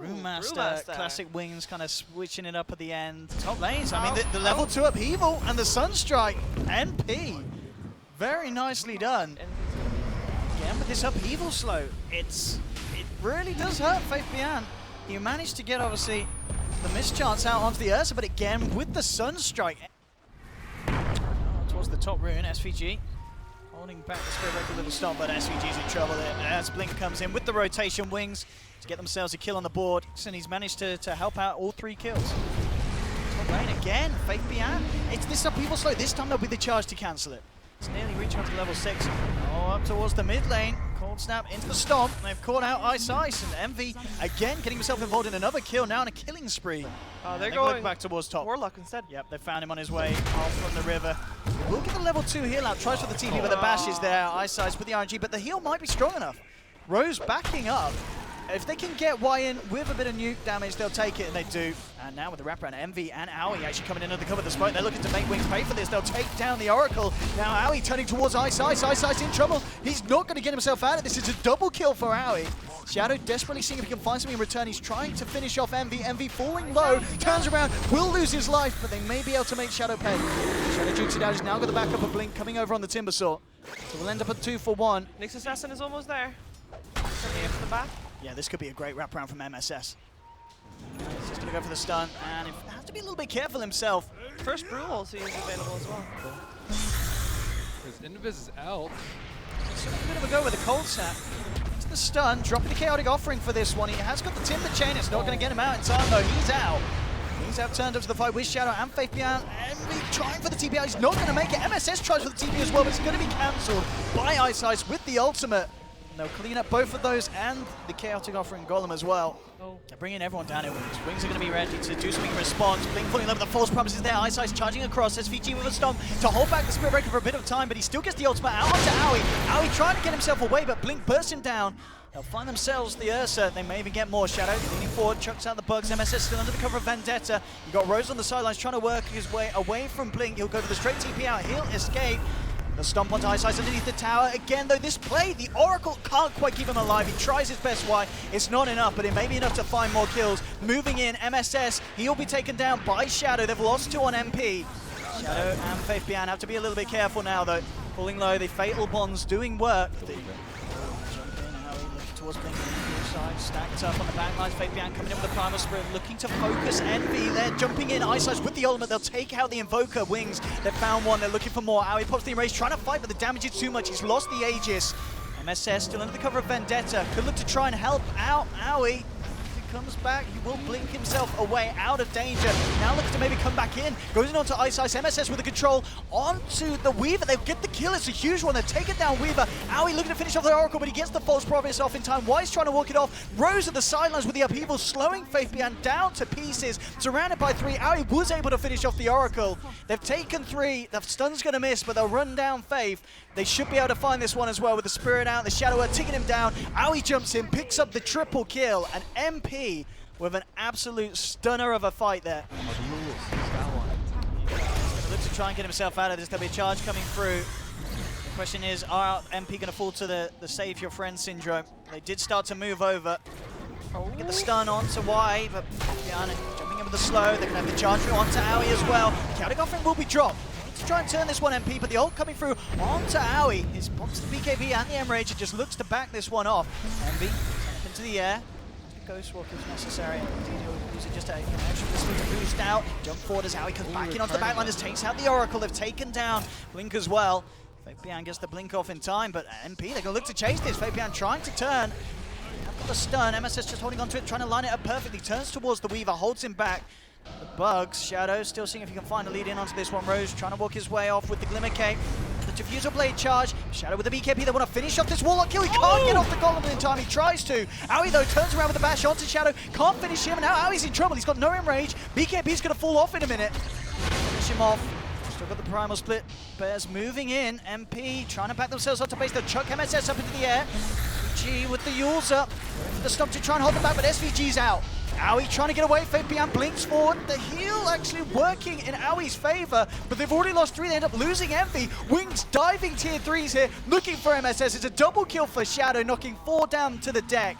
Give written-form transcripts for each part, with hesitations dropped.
Brewmaster, classic wings, kind of switching it up at the end. Top lanes, I mean, the level 2 upheaval and the Sunstrike. NP, very nicely done. Again, with this upheaval slow, it really does hurt Faith Bian. You managed to get, obviously, the mischance out onto the Ursa, but again, with the Sunstrike. Towards the top rune, SVG. Holding back the Spirit Breaker a little stop, but SVG's in trouble there. As Blink comes in with the rotation wings to get themselves a kill on the board. And he's managed to help out all 3 kills. Top lane again, Faith Bian. It's this upheaval slow. This time there'll be the charge to cancel it. It's nearly reaching up to level 6. Oh, up towards the mid lane. Cold Snap into the stomp. They've caught out Ice, and Envy again getting himself involved in another kill now in a killing spree. They're going back towards top. Warlock instead. Yep, they found him on his way off from the river. We'll get the level 2 heal out. Tries for the TP, but the bash is there. Ice with the RNG, but the heal might be strong enough. Rose backing up. If they can get Y in with a bit of nuke damage, they'll take it, and they do. And now with the wraparound, Envy and Owie actually coming in under the cover of the smoke. They're looking to make Wings pay for this. They'll take down the Oracle. Now Owie turning towards Ice. Ice in trouble. He's not going to get himself out of this. It's a double kill for Owie. Shadow desperately seeing if he can find something in return. He's trying to finish off Envy. Envy falling low, turns around, will lose his life, but they may be able to make Shadow pay. Shadow jukes it out. He's now got the backup of Blink coming over on the Timbersaw. So we'll end up at 2 for 1. Nyx Assassin is almost there. Coming in from the back. Yeah, this could be a great wraparound from MSS. He's just going to go for the stun, and he has to be a little bit careful himself. First brew also is available as well. His Invis is out. So a bit of a go with the Cold Snap. Into the stun, dropping the Chaotic Offering for this one. He has got the Timber Chain. It's not going to get him out in time, though. He's out. He's out turned up to the fight with Shadow and Faith Bian. Envy trying for the TP. He's not going to make it. MSS tries for the TP as well, but it's going to be cancelled by Ice with the ultimate. They'll clean up both of those and the Chaotic Offering Golem as well. They're bringing everyone down here. Wings are going to be ready to do something in response. Blink falling in love with the false promises there. Ice charging across. SVG with a stomp to hold back the Spirit Breaker for a bit of time, but he still gets the ultimate out onto Owie. Owie trying to get himself away, but Blink bursts him down. They'll find themselves the Ursa. They may even get more. Shadow leaning forward, chucks out the bugs. MSS still under the cover of Vendetta. You've got Rose on the sidelines trying to work his way away from Blink. He'll go for the straight TP out. He'll escape. The stomp onto Ice underneath the tower. Again, though, this play, the Oracle can't quite keep him alive. He tries his best why. It's not enough, but it may be enough to find more kills. Moving in, MSS, he'll be taken down by Shadow. They've lost 2 on MP. Shadow and Faith Bian have to be a little bit careful now, though. Pulling low, the Fatal Bonds doing work. Jump in, Howie looking towards Blink on the side, stacked up on the backlines. Faith Bian coming in with the Primal Spirit, looking to focus Envy. They're jumping in, Ice with the ultimate. They'll take out the Invoker. Wings, they've found one. They're looking for more. Owie pops the Enrage, trying to fight, but the damage is too much. He's lost the Aegis. MSS still under the cover of Vendetta. Could look to try and help out Owie. Comes back, he will blink himself away, out of danger. Now looks to maybe come back in. Goes in onto Ice. MSS with the control onto the Weaver. They'll get the kill. It's a huge one. They've taken down Weaver. Owie looking to finish off the Oracle, but he gets the false promise off in time. Wise trying to walk it off. Rose at the sidelines with the upheaval, slowing Faith Bian down to pieces. Surrounded by 3. Owie was able to finish off the Oracle. They've taken 3. The stun's going to miss, but they'll run down Faith. They should be able to find this one as well with the Spirit out. The Shadow are taking him down. Owie jumps in, picks up the triple kill, and MP with an absolute stunner of a fight there. Looks to try and get himself out of this. There'll be a charge coming through. The question is, are MP going to fall to the save your friend syndrome? They did start to move over. Get the stun onto Y, but Bian jumping in with the slow. They're going to have the charge through onto Owie as well. Chaotic Offering will be dropped. To try and turn this one MP, but the ult coming through onto Owie. His pops the BKB and the Enrage. It just looks to back this one off. Envy up into the air. Ghost Walk is necessary. He'll use it just to extra to boost out. Jump forward as Owie comes back in onto the backliners, takes out the Oracle. They've taken down Blink as well. Faith Bian gets the Blink off in time, but MP, they're going to look to chase this. Faith Bian trying to turn. Have got the stun. MSS just holding onto it, trying to line it up perfectly. Turns towards the Weaver, holds him back. The bugs, Shadow still seeing if he can find a lead in onto this one. Rose trying to walk his way off with the Glimmer Cape. The Diffusal Blade charge. Shadow with the BKB. They want to finish off this Warlock kill. He can't get off the Golem in time. He tries to. Owie, though, turns around with the bash onto Shadow. Can't finish him. And now Owie's in trouble. He's got no Enrage. BKB's going to fall off in a minute. Finish him off. Still got the Primal Split. Bears moving in. MP trying to back themselves onto base. They'll chuck MSS up into the air. G with the Yules up. The stomp to try and hold them back, but SVG's out. Owie trying to get away. Faith Bian blinks forward. The heal actually working in Owie's favor, but they've already lost 3. They end up losing Envy. Wings diving tier 3s here, looking for MSS. It's a double kill for Shadow, knocking 4 down to the deck.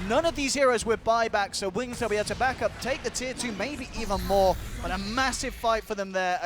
None of these heroes with buyback, so Wings they'll be able to back up, take the tier 2, maybe even more. But a massive fight for them there.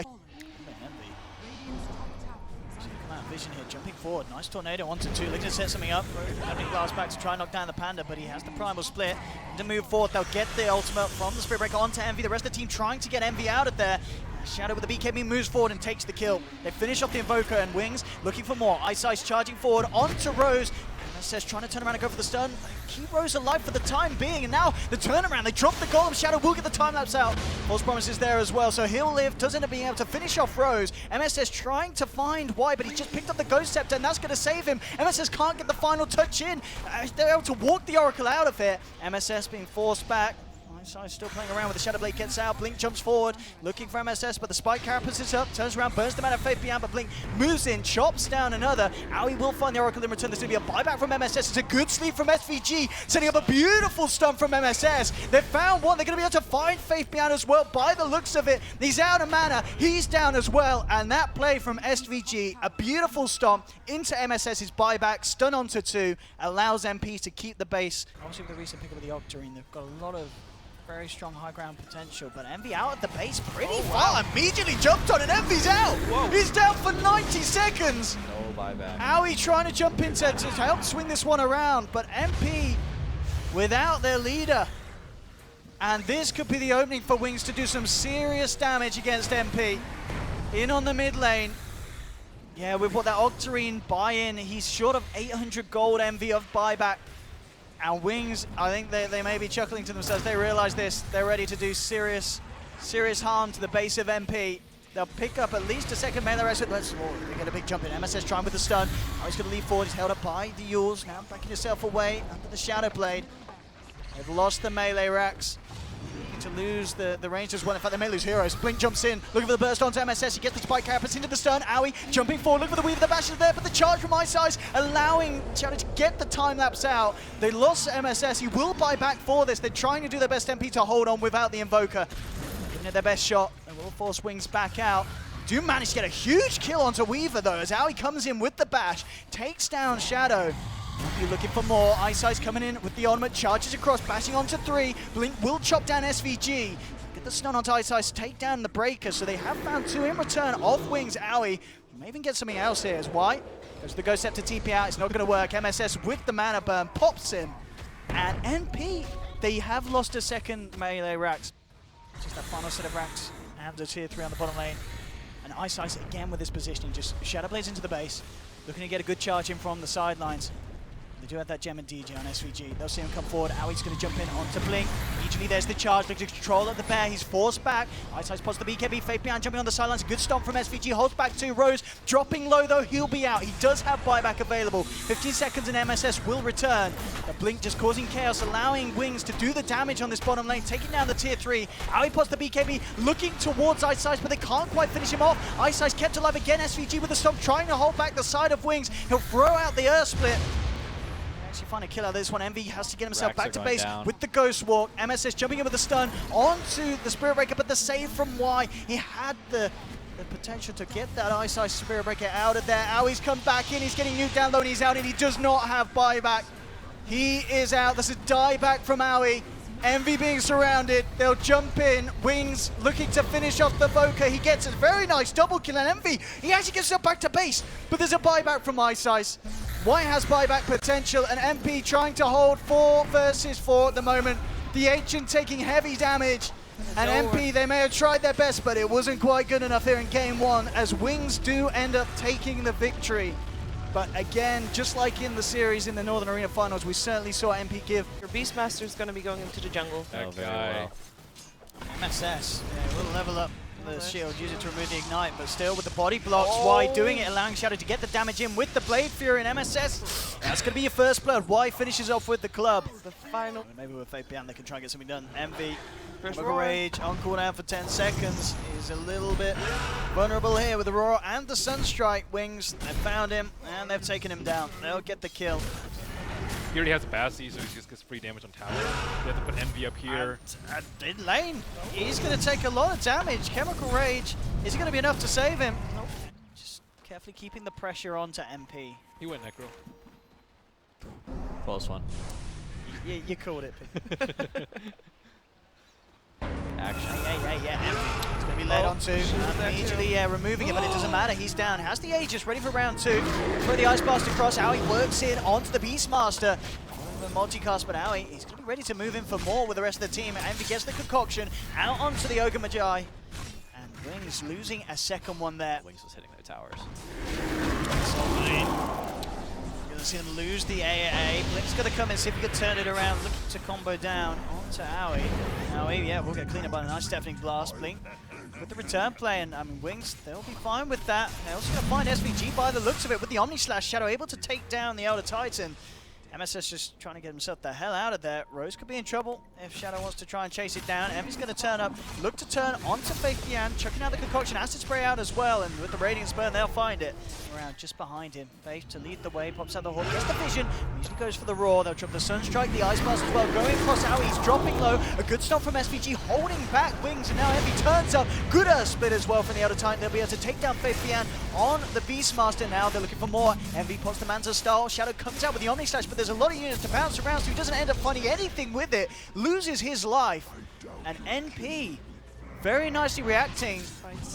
Vision here, jumping forward. Nice tornado, 1-2. Looking to set something up. Having glass back to try and knock down the Panda, but he has the primal split. To move forward, they'll get the ultimate from the Spirit Breaker onto Envy. The rest of the team trying to get Envy out of there. Shadow with the BKB moves forward and takes the kill. They finish off the Invoker, and Wings looking for more. Ice charging forward onto Rose. MSS trying to turn around and go for the stun. Keep Rose alive for the time being, and now the turnaround. They drop the golem. Shadow will get the time lapse out. False promises there as well, so he'll live. Does end up being able to finish off Rose. MSS trying to find why, but he just picked up the Ghost Scepter, and that's going to save him. MSS can't get the final touch in. They're able to walk the Oracle out of it. MSS being forced back. Ice still playing around with the Shadow Blade, gets out, Blink jumps forward, looking for MSS, but the Spike carapace is up, turns around, burns them out of Faith Beyond, but Blink moves in, chops down another. Aoi will find the Oracle in return. There's going to be a buyback from MSS. It's a good sleep from SVG, setting up a beautiful stun from MSS. They've found one. They're going to be able to find Faith Beyond as well by the looks of it. He's out of mana, he's down as well, and that play from SVG, a beautiful stomp into MSS's buyback, stun onto 2, allows MP to keep the base. Obviously with the recent pickup of the Octarine, they've got a lot of very strong high ground potential, but Envy out at the base pretty far. Immediately jumped on, and Envy's out. Whoa. He's down for 90 seconds. No buyback. Aoi trying to jump in to help swing this one around, but MP without their leader. And this could be the opening for Wings to do some serious damage against MP. In on the mid lane. Yeah, with what that Octarine buy-in, he's short of 800 gold Envy of buyback. And Wings, I think they may be chuckling to themselves. They realize this. They're ready to do serious harm to the base of MP. They'll pick up at least a second melee rest. They get a big jump in. MSS trying with the stun. Now he's going to leap forward. He's held up by the Yules. Now backing himself away under the Shadow Blade. They've lost the melee racks. To lose the range as well. In fact, they may lose heroes. Blink jumps in, looking for the burst onto MSS. He gets the Spike carapace into the stun. Aoi jumping forward, looking for the weave. The bash is there, but the charge from Ice allowing Shadow to get the time lapse out. They lost MSS. He will buy back for this. They're trying to do their best MP to hold on without the Invoker. Giving it their best shot. They will force Wings back out. Do manage to get a huge kill onto Weaver though, as Aoi comes in with the bash, takes down Shadow. You're looking for more. Ice coming in with the ultimate, charges across, bashing onto 3. Blink will chop down SVG. Get the stun onto Ice, take down the Breaker, so they have found 2 in return of Wings. Aoi may even get something else here. As why? Goes the Ghost Scepter TP out, it's not going to work. MSS with the mana burn pops in. And NP, they have lost a second melee racks. Just that final set of racks and the tier 3 on the bottom lane. And Ice again with his positioning, just Shadow Blades into the base, looking to get a good charge in from the sidelines. They do have that gem and DJ on SVG. They'll see him come forward. Aoi's going to jump in onto Blink. Immediately there's the charge. Looks to control at the bear. He's forced back. Ice spots the BKB. Faith behind, jumping on the sidelines. A good stomp from SVG. Holds back to Rose. Dropping low though. He'll be out. He does have buyback available. 15 seconds and MSS will return. The Blink just causing chaos, allowing Wings to do the damage on this bottom lane. Taking down the tier 3. Aoi spots the BKB. Looking towards Ice, but they can't quite finish him off. Ice kept alive again. SVG with the stomp, trying to hold back the side of Wings. He'll throw out the Earth Split. Actually find a kill out of this one. Envy has to get himself back to base with the Ghost Walk. MSS jumping in with the stun onto the Spirit Breaker, but the save from Y. He had the potential to get that Ice Spirit Breaker out of there. Aoi's come back in. He's getting nuked down low and he's out, and he does not have buyback. He is out. There's a dieback from Aoi. Envy being surrounded. They'll jump in. Wings looking to finish off the Voker. He gets a very nice double kill, and Envy, he actually gets himself back to base, but there's a buyback from Ice. White has buyback potential, and MP trying to hold 4 versus 4 at the moment. The Ancient taking heavy damage, and MP, they may have tried their best, but it wasn't quite good enough here in game 1, as Wings do end up taking the victory. But again, just like in the series in the Northern Arena Finals, we certainly saw MP give. Your Beastmaster's going to be going into the jungle. That very guy. well. MSS, yeah, will level up the shield, use it to remove the ignite, but still with the body blocks, Y doing it, allowing Shadow to get the damage in with the Blade Fury and MSS. That's going to be your first blood. Y finishes off with the club. The final. Maybe with Faith Beyond they can try and get something done. Envy, Rage on cooldown for 10 seconds. He's a little bit vulnerable here with the Roar and the Sunstrike. Wings, they found him and they've taken him down. They'll get the kill. He already has a Bassy, so he just gets free damage on tower. They have to put Envy up here. And in lane, he's going to take a lot of damage. Chemical Rage, is it going to be enough to save him? Nope. Just carefully keeping the pressure onto MP. He went Necro. Close one. You called it. Action. Yeah. It's going to be led onto. Immediately removing it, but it doesn't matter. He's down. Has the Aegis ready for round 2. Throw the Ice Blast across. Aoi works in onto the Beastmaster. The multicast, but Aoi, he's going to be ready to move in for more with the rest of the team. And he gets the concoction out onto the Ogre Magi. And Wings losing a second one there. Wings was hitting their towers. Going to see them lose the AAA. Blink's going to come in, see if he can turn it around. Looking to combo down onto Aoi. Aoi, yeah, we'll get cleaned up by a nice deafening blast. Blink with the return play, and I mean, Wings, they'll be fine with that. They're also going to find SVG by the looks of it with the Omni Slash. Shadow able to take down the Elder Titan. MSS just trying to get himself the hell out of there. Rose could be in trouble if Shadow wants to try and chase it down. Emmy's going to turn up, look to turn onto Faith Bian, chucking out the concoction, has to spray out as well, and with the Radiant Spurn, they'll find it. Around just behind him. Faith to lead the way, pops out the Hawk, gets the vision, usually goes for the Roar. They'll drop the Sunstrike, the Ice Blast as well, going across out, he's dropping low. A good stop from SVG, holding back Wings, and now Emmy turns up. Good split as well from the Elder Titan. They'll be able to take down Faith Bian on the Beastmaster now. They're looking for more. Envy pops the Manta style. Shadow comes out with the Omni Slash, but there's a lot of units to bounce around, so he doesn't end up finding anything with it. Loses his life. And NP very nicely reacting.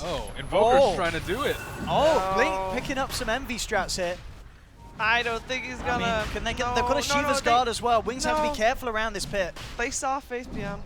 Oh, Invoker's Oh. trying to do it. Oh, Blink picking up some Envy strats here. I don't think he's gonna. I mean, can they get? They've got a Sheever's guard as well. Wings have to be careful around this pit. They saw Faith Beyond.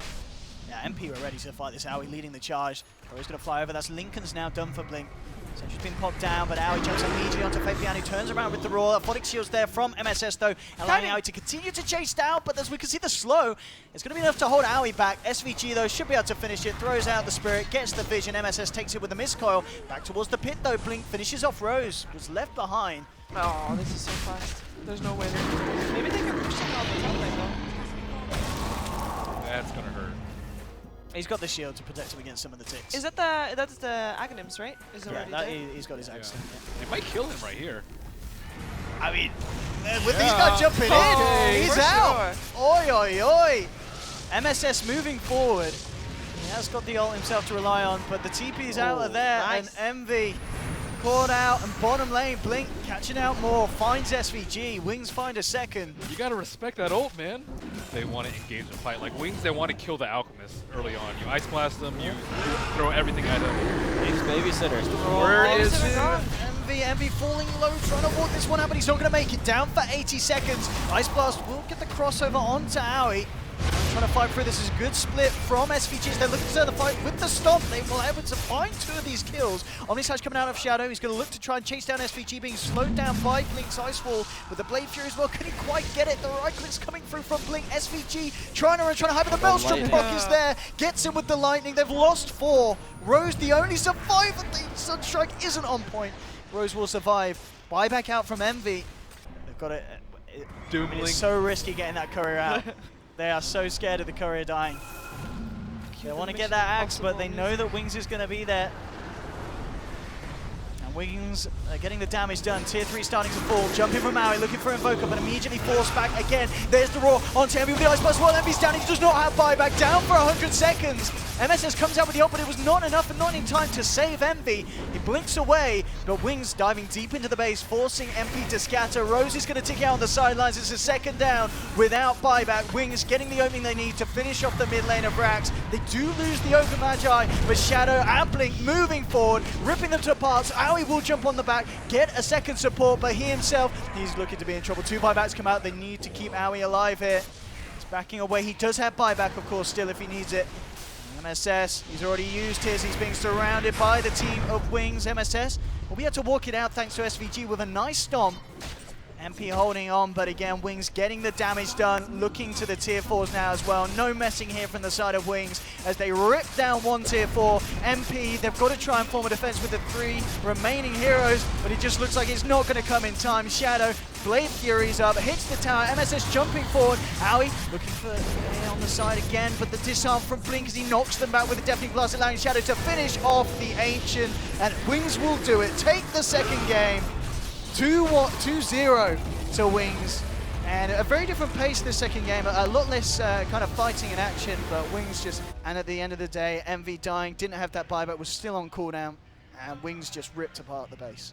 Yeah, MP were ready to fight this. Aoi leading the charge. He's going to fly over. That's Lincoln's now done for Blink. So she's been popped down, but Aoi jumps immediately onto Faith Bian, who turns around with the Roar. Aphotic Shield's there from MSS though, allowing Aoi to continue to chase down, but as we can see the slow, it's going to be enough to hold Aoi back. SVG though should be able to finish it, throws out the Spirit, gets the vision, MSS takes it with the Mistcoil. Back towards the pit though, Blink finishes off Rose, was left behind. Oh, this is so fast. There's no way they're gonna do this. Maybe they can push something off the top lane though. That's gonna hurt. He's got the shield to protect him against some of the ticks. Is that that's the Aghanims, right? Is yeah, already that, there? he's got his accent. They might kill him right here. Yeah. I mean, with these guys jumping in, he's for out. sure. Oi, oi, oi. MSS moving forward. He has got the ult himself to rely on, but the TP is out of there, nice. and Envy caught out, and bottom lane, Blink catching out more, finds SVG, Wings find a second. You gotta respect that ult, man. They want to engage the fight. Like Wings, they want to kill the Alchemist early on. You Ice Blast them, you throw everything at them. Wings babysitters. Where is it? Envy falling low, trying to walk this one out, but he's not going to make it. Down for 80 seconds. Ice Blast will get the crossover onto Aoi. Trying to fight through. This is a good split from SVGs. They're looking to turn the fight with the stomp. They will able to find 2 of these kills. Omni Slash coming out of Shadow. He's going to look to try and chase down SVG, being slowed down by Blink's Ice Wall with the Blade Fury as well. Couldn't quite get it. The right click's coming through from Blink. SVG trying to hide, but the Maelstrom proc is there. Gets him with the lightning. They've lost 4. Rose, the only survivor. The Sunstrike isn't on point. Rose will survive. Buyback out from Envy. They've got it. It's so risky getting that courier out. They are so scared of the courier dying. They want to get that axe, but they know that Wings is going to be there. And Wings are getting the damage done. Tier 3 starting to fall. Jumping from Maui, looking for Invoker, but immediately forced back again. There's the Roar onto Envy with the Ice Blast. Well, Envy's down. He does not have buyback. Down for 100 seconds. MSS comes out with the ult, but it was not enough and not in time to save Envy. He blinks away, but Wings diving deep into the base, forcing MP to scatter. Rose is going to tick out on the sidelines. It's a second down without buyback. Wings getting the opening they need to finish off the mid lane of Rax. They do lose the Ogre Magi, but Shadow and Blink moving forward, ripping them to parts. Aoi will jump on the back, get a second support, but he himself, he's looking to be in trouble. 2 buybacks come out. They need to keep Aoi alive here. He's backing away. He does have buyback, of course, still if he needs it. MSS, he's already used his, he's being surrounded by the team of Wings. MSS will be able to walk it out thanks to SVG with a nice stomp. MP holding on, but again, Wings getting the damage done, looking to the tier 4s now as well. No messing here from the side of Wings as they rip down 1 tier 4. MP, they've got to try and form a defense with the 3 remaining heroes, but it just looks like it's not going to come in time. Shadow, Blade Fury's up, hits the tower, MSS jumping forward. Aoi looking for on the side again, but the disarm from Blink as he knocks them back with a Deafening Blast, allowing Shadow to finish off the Ancient, and Wings will do it. Take the second game. 2-0 to Wings, and a very different pace this second game, a lot less kind of fighting and action, but Wings just, and at the end of the day, Envy dying, didn't have that buyback, was still on cooldown, and Wings just ripped apart the base.